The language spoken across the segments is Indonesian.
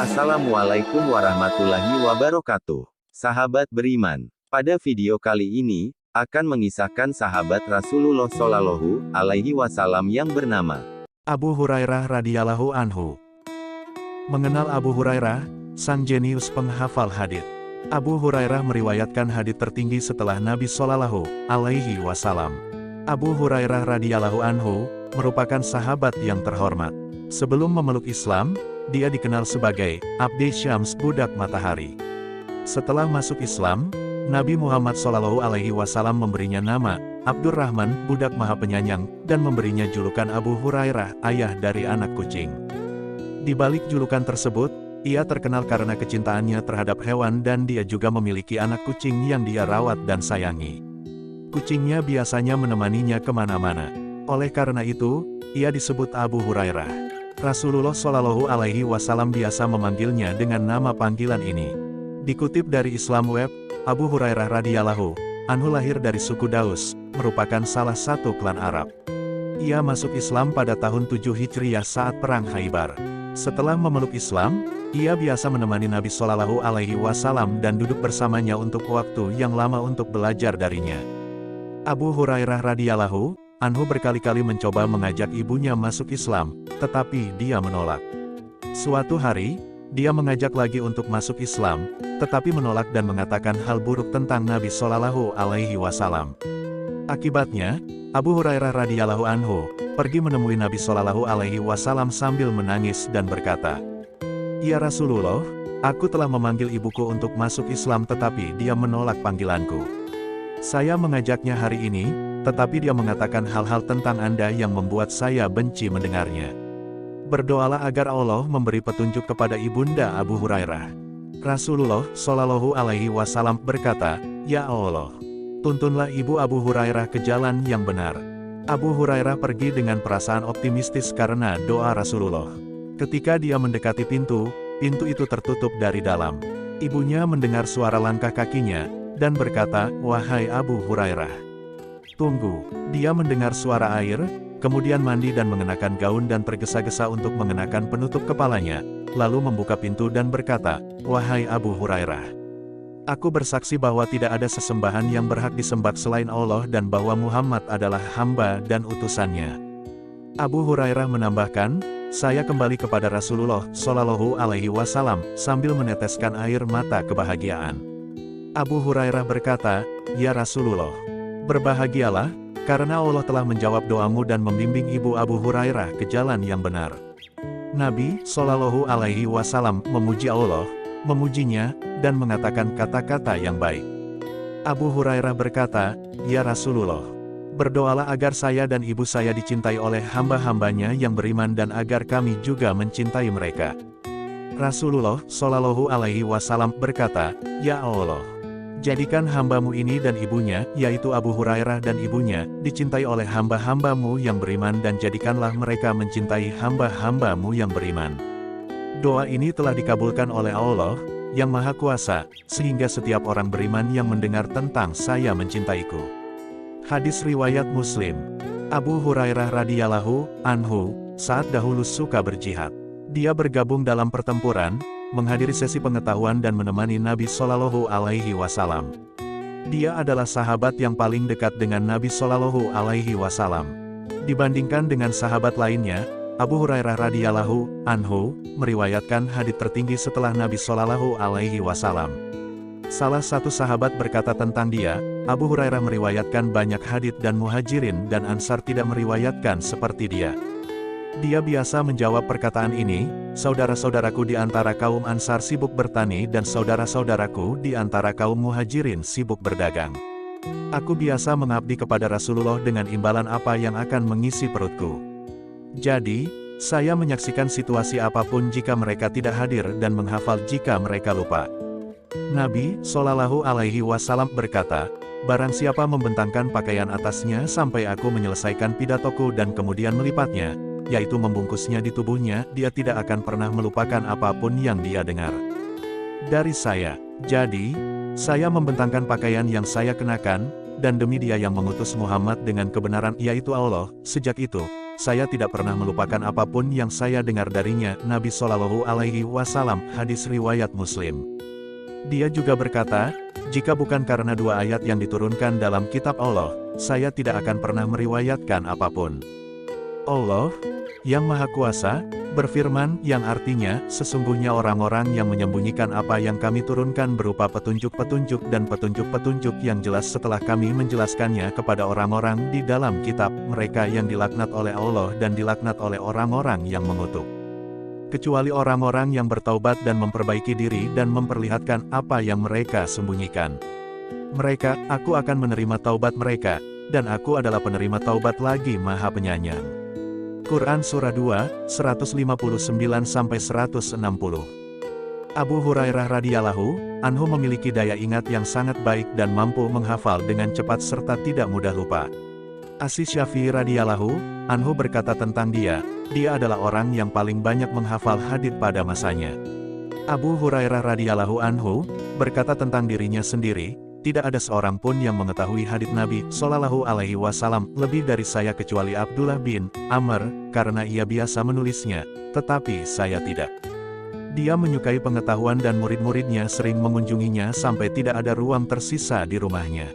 Assalamualaikum warahmatullahi wabarakatuh. Sahabat beriman, pada video kali ini akan mengisahkan sahabat Rasulullah Shallallahu Alaihi Wasallam yang bernama Abu Hurairah radhiyallahu anhu. Mengenal Abu Hurairah, sang jenius penghafal hadits. Abu Hurairah meriwayatkan hadits tertinggi setelah Nabi Shallallahu Alaihi Wasallam. Abu Hurairah radhiyallahu anhu merupakan sahabat yang terhormat. Sebelum memeluk Islam, dia dikenal sebagai Abdi Syams, budak matahari. Setelah masuk Islam, Nabi Muhammad SAW memberinya nama Abdurrahman, budak maha penyayang, dan memberinya julukan Abu Hurairah, ayah dari anak kucing. Di balik julukan tersebut, ia terkenal karena kecintaannya terhadap hewan dan dia juga memiliki anak kucing yang dia rawat dan sayangi. Kucingnya biasanya menemaninya kemana-mana. Oleh karena itu, ia disebut Abu Hurairah. Rasulullah Shallallahu Alaihi Wasallam biasa memanggilnya dengan nama panggilan ini. Dikutip dari Islam Web, Abu Hurairah radhiyallahu anhu lahir dari suku Daus, merupakan salah satu klan Arab. Ia masuk Islam pada tahun 7 Hijriah saat Perang Khaybar. Setelah memeluk Islam, ia biasa menemani Nabi Shallallahu Alaihi Wasallam dan duduk bersamanya untuk waktu yang lama untuk belajar darinya. Abu Hurairah radhiyallahu anhu berkali-kali mencoba mengajak ibunya masuk Islam, tetapi dia menolak. Suatu hari, dia mengajak lagi untuk masuk Islam, tetapi menolak dan mengatakan hal buruk tentang Nabi Shallallahu Alaihi Wasallam. Akibatnya, Abu Hurairah radhiyallahu anhu pergi menemui Nabi Shallallahu Alaihi Wasallam sambil menangis dan berkata, "Ya Rasulullah, aku telah memanggil ibuku untuk masuk Islam tetapi dia menolak panggilanku. Saya mengajaknya hari ini, tetapi dia mengatakan hal-hal tentang Anda yang membuat saya benci mendengarnya. Berdoalah agar Allah memberi petunjuk kepada ibunda Abu Hurairah." Rasulullah Shallallahu Alaihi Wasallam berkata, "Ya Allah, tuntunlah ibu Abu Hurairah ke jalan yang benar." Abu Hurairah pergi dengan perasaan optimistis karena doa Rasulullah. Ketika dia mendekati pintu itu tertutup dari dalam. Ibunya mendengar suara langkah kakinya, dan berkata, "Wahai Abu Hurairah, tunggu." Dia mendengar suara air, kemudian mandi dan mengenakan gaun dan tergesa-gesa untuk mengenakan penutup kepalanya, lalu membuka pintu dan berkata, "Wahai Abu Hurairah, aku bersaksi bahwa tidak ada sesembahan yang berhak disembah selain Allah dan bahwa Muhammad adalah hamba dan utusannya." Abu Hurairah menambahkan, "Saya kembali kepada Rasulullah Shallallahu Alaihi Wasallam sambil meneteskan air mata kebahagiaan." Abu Hurairah berkata, "Ya Rasulullah, berbahagialah, karena Allah telah menjawab doamu dan membimbing ibu Abu Hurairah ke jalan yang benar." Nabi Shallallahu Alaihi Wasallam memuji Allah, memujinya, dan mengatakan kata-kata yang baik. Abu Hurairah berkata, "Ya Rasulullah, berdoalah agar saya dan ibu saya dicintai oleh hamba-hambanya yang beriman dan agar kami juga mencintai mereka." Rasulullah Shallallahu Alaihi Wasallam berkata, "Ya Allah, jadikan hambamu ini dan ibunya, yaitu Abu Hurairah dan ibunya, dicintai oleh hamba-hambamu yang beriman dan jadikanlah mereka mencintai hamba-hambamu yang beriman." Doa ini telah dikabulkan oleh Allah, yang Maha Kuasa, sehingga setiap orang beriman yang mendengar tentang saya mencintaiku. Hadis riwayat Muslim. Abu Hurairah radhiyallahu anhu saat dahulu suka berjihad. Dia bergabung dalam pertempuran, menghadiri sesi pengetahuan dan menemani Nabi Shallallahu Alaihi Wasallam. Dia adalah sahabat yang paling dekat dengan Nabi Shallallahu Alaihi Wasallam. Dibandingkan dengan sahabat lainnya, Abu Hurairah radhiyallahu anhu meriwayatkan hadits tertinggi setelah Nabi Shallallahu Alaihi Wasallam. Salah satu sahabat berkata tentang dia, Abu Hurairah meriwayatkan banyak hadits dan Muhajirin dan Ansar tidak meriwayatkan seperti dia. Dia biasa menjawab perkataan ini, "Saudara-saudaraku di antara kaum Ansar sibuk bertani dan saudara-saudaraku di antara kaum Muhajirin sibuk berdagang. Aku biasa mengabdi kepada Rasulullah dengan imbalan apa yang akan mengisi perutku. Jadi, saya menyaksikan situasi apapun jika mereka tidak hadir dan menghafal jika mereka lupa." Nabi Shallallahu Alaihi Wasallam berkata, "Barang siapa membentangkan pakaian atasnya sampai aku menyelesaikan pidatoku dan kemudian melipatnya, yaitu membungkusnya di tubuhnya, dia tidak akan pernah melupakan apapun yang dia dengar dari saya. Jadi, saya membentangkan pakaian yang saya kenakan, dan demi Dia yang mengutus Muhammad dengan kebenaran, yaitu Allah, sejak itu, saya tidak pernah melupakan apapun yang saya dengar darinya, Nabi Shallallahu Alaihi Wasallam, hadis riwayat Muslim. Dia juga berkata, jika bukan karena 2 ayat yang diturunkan dalam kitab Allah, saya tidak akan pernah meriwayatkan apapun. Allah, yang Maha Kuasa, berfirman, yang artinya, sesungguhnya orang-orang yang menyembunyikan apa yang kami turunkan berupa petunjuk-petunjuk dan petunjuk-petunjuk yang jelas setelah kami menjelaskannya kepada orang-orang di dalam kitab, mereka yang dilaknat oleh Allah dan dilaknat oleh orang-orang yang mengutuk. Kecuali orang-orang yang bertaubat dan memperbaiki diri dan memperlihatkan apa yang mereka sembunyikan. Mereka, aku akan menerima taubat mereka, dan aku adalah penerima taubat lagi Maha Penyayang. Quran Surah 2, 159-160. Abu Hurairah radhiyallahu anhu memiliki daya ingat yang sangat baik dan mampu menghafal dengan cepat serta tidak mudah lupa. Asy Syafi'i radhiyallahu anhu berkata tentang dia adalah orang yang paling banyak menghafal hadits pada masanya. Abu Hurairah radhiyallahu anhu berkata tentang dirinya sendiri, tidak ada seorang pun yang mengetahui hadits Nabi Shallallahu Alaihi Wasallam lebih dari saya kecuali Abdullah bin Amr, karena ia biasa menulisnya, tetapi saya tidak. Dia menyukai pengetahuan dan murid-muridnya sering mengunjunginya sampai tidak ada ruang tersisa di rumahnya.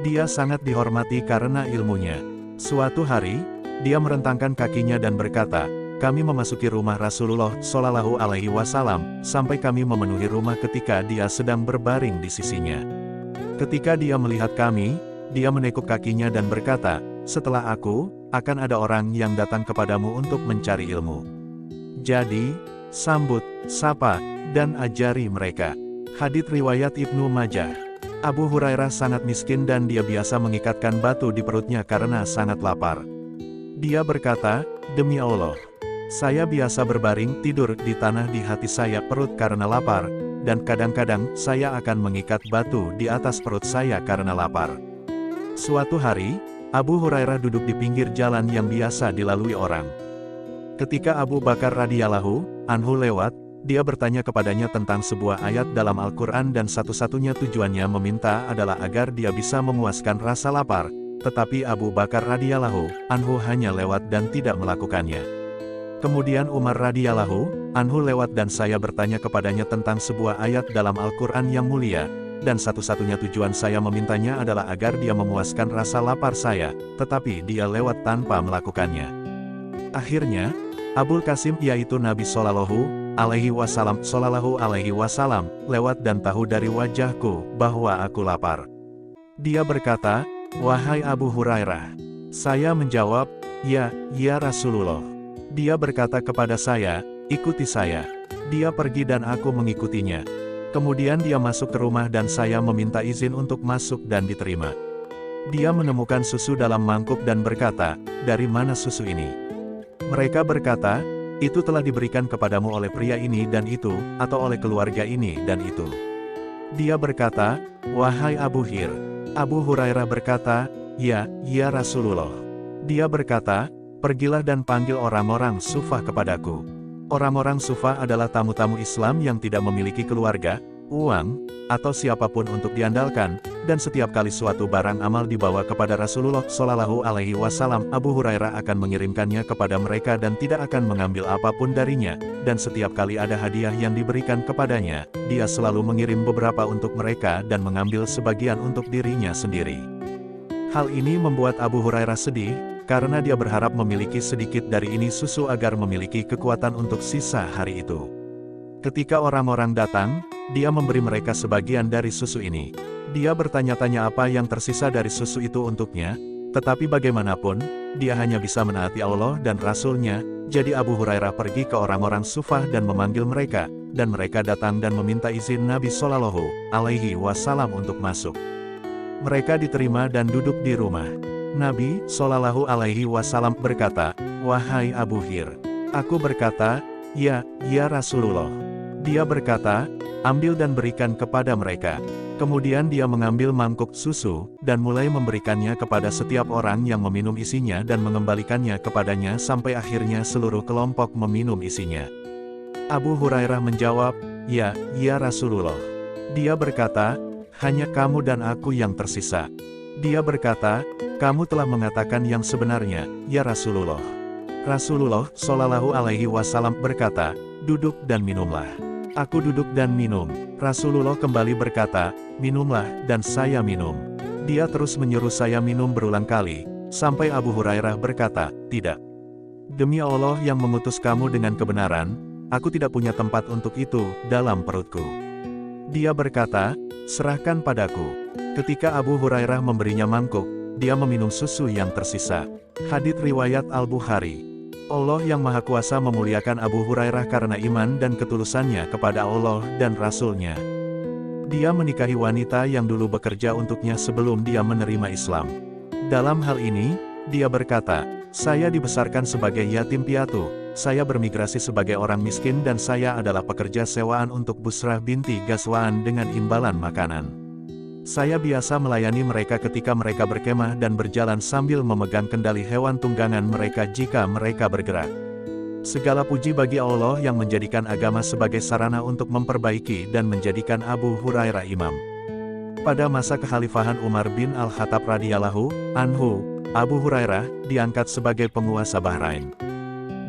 Dia sangat dihormati karena ilmunya. Suatu hari, dia merentangkan kakinya dan berkata, kami memasuki rumah Rasulullah Shallallahu Alaihi Wasallam sampai kami memenuhi rumah ketika dia sedang berbaring di sisinya. Ketika dia melihat kami, dia menekuk kakinya dan berkata, setelah aku, akan ada orang yang datang kepadamu untuk mencari ilmu. Jadi, sambut, sapa, dan ajari mereka. Hadits riwayat Ibnu Majah. Abu Hurairah sangat miskin dan dia biasa mengikatkan batu di perutnya karena sangat lapar. Dia berkata, demi Allah, saya biasa berbaring tidur di tanah di hati saya perut karena lapar, dan kadang-kadang saya akan mengikat batu di atas perut saya karena lapar. Suatu hari, Abu Hurairah duduk di pinggir jalan yang biasa dilalui orang. Ketika Abu Bakar radhiyallahu anhu lewat, dia bertanya kepadanya tentang sebuah ayat dalam Al-Quran dan satu-satunya tujuannya meminta adalah agar dia bisa memuaskan rasa lapar, tetapi Abu Bakar radhiyallahu anhu hanya lewat dan tidak melakukannya. Kemudian Umar radhiyallahu anhu lewat dan saya bertanya kepadanya tentang sebuah ayat dalam Al-Quran yang mulia, dan satu-satunya tujuan saya memintanya adalah agar dia memuaskan rasa lapar saya, tetapi dia lewat tanpa melakukannya. Akhirnya, Abul Qasim yaitu Nabi Shallallahu Alaihi Wasallam lewat dan tahu dari wajahku bahwa aku lapar. Dia berkata, wahai Abu Hurairah. Saya menjawab, ya Rasulullah. Dia berkata kepada saya, ikuti saya. Dia pergi dan aku mengikutinya. Kemudian dia masuk ke rumah dan saya meminta izin untuk masuk dan diterima. Dia menemukan susu dalam mangkuk dan berkata, dari mana susu ini? Mereka berkata, itu telah diberikan kepadamu oleh pria ini dan itu, atau oleh keluarga ini dan itu. Dia berkata, wahai Abu Hir. Abu Hurairah berkata, ya Rasulullah. Dia berkata, pergilah dan panggil orang-orang Sufah kepadaku. Orang-orang Sufah adalah tamu-tamu Islam yang tidak memiliki keluarga, uang, atau siapapun untuk diandalkan, dan setiap kali suatu barang amal dibawa kepada Rasulullah Shallallahu Alaihi Wasallam, Abu Hurairah akan mengirimkannya kepada mereka dan tidak akan mengambil apapun darinya, dan setiap kali ada hadiah yang diberikan kepadanya, dia selalu mengirim beberapa untuk mereka dan mengambil sebagian untuk dirinya sendiri. Hal ini membuat Abu Hurairah sedih, karena dia berharap memiliki sedikit dari ini susu agar memiliki kekuatan untuk sisa hari itu. Ketika orang-orang datang, dia memberi mereka sebagian dari susu ini. Dia bertanya-tanya apa yang tersisa dari susu itu untuknya, tetapi bagaimanapun, dia hanya bisa menaati Allah dan Rasul-Nya, jadi Abu Hurairah pergi ke orang-orang Sufah dan memanggil mereka, dan mereka datang dan meminta izin Nabi Shallallahu Alaihi Wasallam untuk masuk. Mereka diterima dan duduk di rumah. Nabi Shallallahu Alaihi Wasallam berkata, wahai Abu Hir. Aku berkata, ya Rasulullah. Dia berkata, ambil dan berikan kepada mereka. Kemudian dia mengambil mangkuk susu, dan mulai memberikannya kepada setiap orang yang meminum isinya dan mengembalikannya kepadanya sampai akhirnya seluruh kelompok meminum isinya. Abu Hurairah menjawab, ya Rasulullah. Dia berkata, hanya kamu dan aku yang tersisa. Dia berkata, kamu telah mengatakan yang sebenarnya, ya Rasulullah. Rasulullah Shallallahu Alaihi Wasallam berkata, "Duduk dan minumlah." Aku duduk dan minum. Rasulullah kembali berkata, "Minumlah," dan saya minum. Dia terus menyuruh saya minum berulang kali, sampai Abu Hurairah berkata, "Tidak. Demi Allah yang mengutus kamu dengan kebenaran, aku tidak punya tempat untuk itu dalam perutku." Dia berkata, "Serahkan padaku." Ketika Abu Hurairah memberinya mangkuk, dia meminum susu yang tersisa. Hadits riwayat Al-Bukhari. Allah yang Maha Kuasa memuliakan Abu Hurairah karena iman dan ketulusannya kepada Allah dan Rasul-Nya. Dia menikahi wanita yang dulu bekerja untuknya sebelum dia menerima Islam. Dalam hal ini, dia berkata, "Saya dibesarkan sebagai yatim piatu, saya bermigrasi sebagai orang miskin dan saya adalah pekerja sewaan untuk Busrah binti Ghazwan dengan imbalan makanan. Saya biasa melayani mereka ketika mereka berkemah dan berjalan sambil memegang kendali hewan tunggangan mereka jika mereka bergerak. Segala puji bagi Allah yang menjadikan agama sebagai sarana untuk memperbaiki dan menjadikan Abu Hurairah imam." Pada masa kekhalifahan Umar bin Al-Khattab radhiyallahu anhu, Abu Hurairah diangkat sebagai penguasa Bahrain.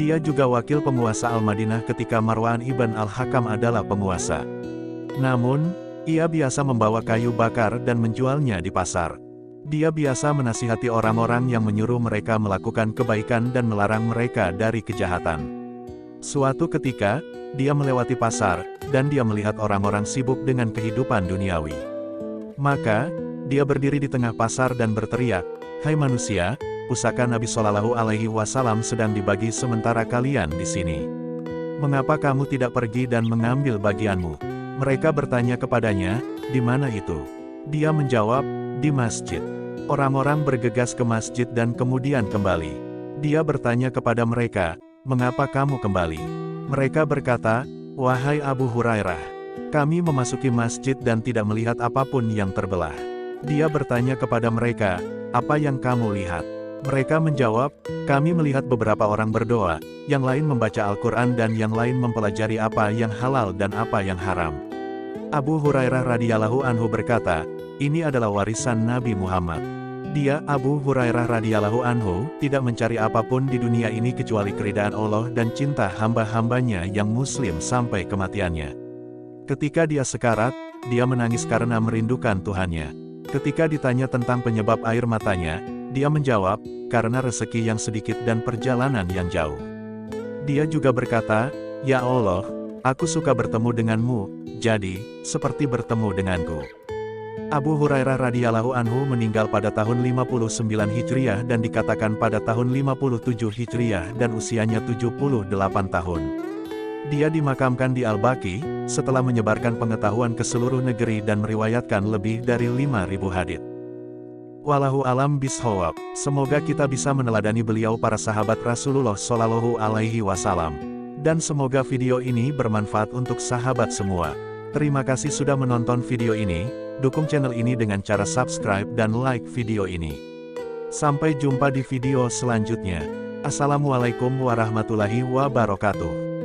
Dia juga wakil penguasa Al-Madinah ketika Marwan ibn Al-Hakam adalah penguasa. Namun, ia biasa membawa kayu bakar dan menjualnya di pasar. Dia biasa menasihati orang-orang yang menyuruh mereka melakukan kebaikan dan melarang mereka dari kejahatan. Suatu ketika, dia melewati pasar, dan dia melihat orang-orang sibuk dengan kehidupan duniawi. Maka, dia berdiri di tengah pasar dan berteriak, "Hai manusia, pusaka Nabi Shallallahu Alaihi Wasallam sedang dibagi sementara kalian di sini. Mengapa kamu tidak pergi dan mengambil bagianmu?" Mereka bertanya kepadanya, "Di mana itu?" Dia menjawab, "Di masjid." Orang-orang bergegas ke masjid dan kemudian kembali. Dia bertanya kepada mereka, "Mengapa kamu kembali?" Mereka berkata, "Wahai Abu Hurairah, kami memasuki masjid dan tidak melihat apapun yang terbelah." Dia bertanya kepada mereka, "Apa yang kamu lihat?" Mereka menjawab, "Kami melihat beberapa orang berdoa, yang lain membaca Al-Quran dan yang lain mempelajari apa yang halal dan apa yang haram." Abu Hurairah radhiyallahu anhu berkata, "Ini adalah warisan Nabi Muhammad." Dia, Abu Hurairah radhiyallahu anhu, tidak mencari apapun di dunia ini kecuali keridaan Allah dan cinta hamba-hambanya yang muslim sampai kematiannya. Ketika dia sekarat, dia menangis karena merindukan Tuhannya. Ketika ditanya tentang penyebab air matanya, dia menjawab, "Karena rezeki yang sedikit dan perjalanan yang jauh." Dia juga berkata, "Ya Allah, aku suka bertemu denganmu, jadi, seperti bertemu denganku." Abu Hurairah radhiyallahu anhu meninggal pada tahun 59 Hijriah dan dikatakan pada tahun 57 Hijriah dan usianya 78 tahun. Dia dimakamkan di Al-Baqi, setelah menyebarkan pengetahuan ke seluruh negeri dan meriwayatkan lebih dari 5.000 hadits. Wallahu alam bishawab. Semoga kita bisa meneladani beliau para sahabat Rasulullah Shallallahu Alaihi Wasallam. Dan semoga video ini bermanfaat untuk sahabat semua. Terima kasih sudah menonton video ini, dukung channel ini dengan cara subscribe dan like video ini. Sampai jumpa di video selanjutnya. Assalamualaikum warahmatullahi wabarakatuh.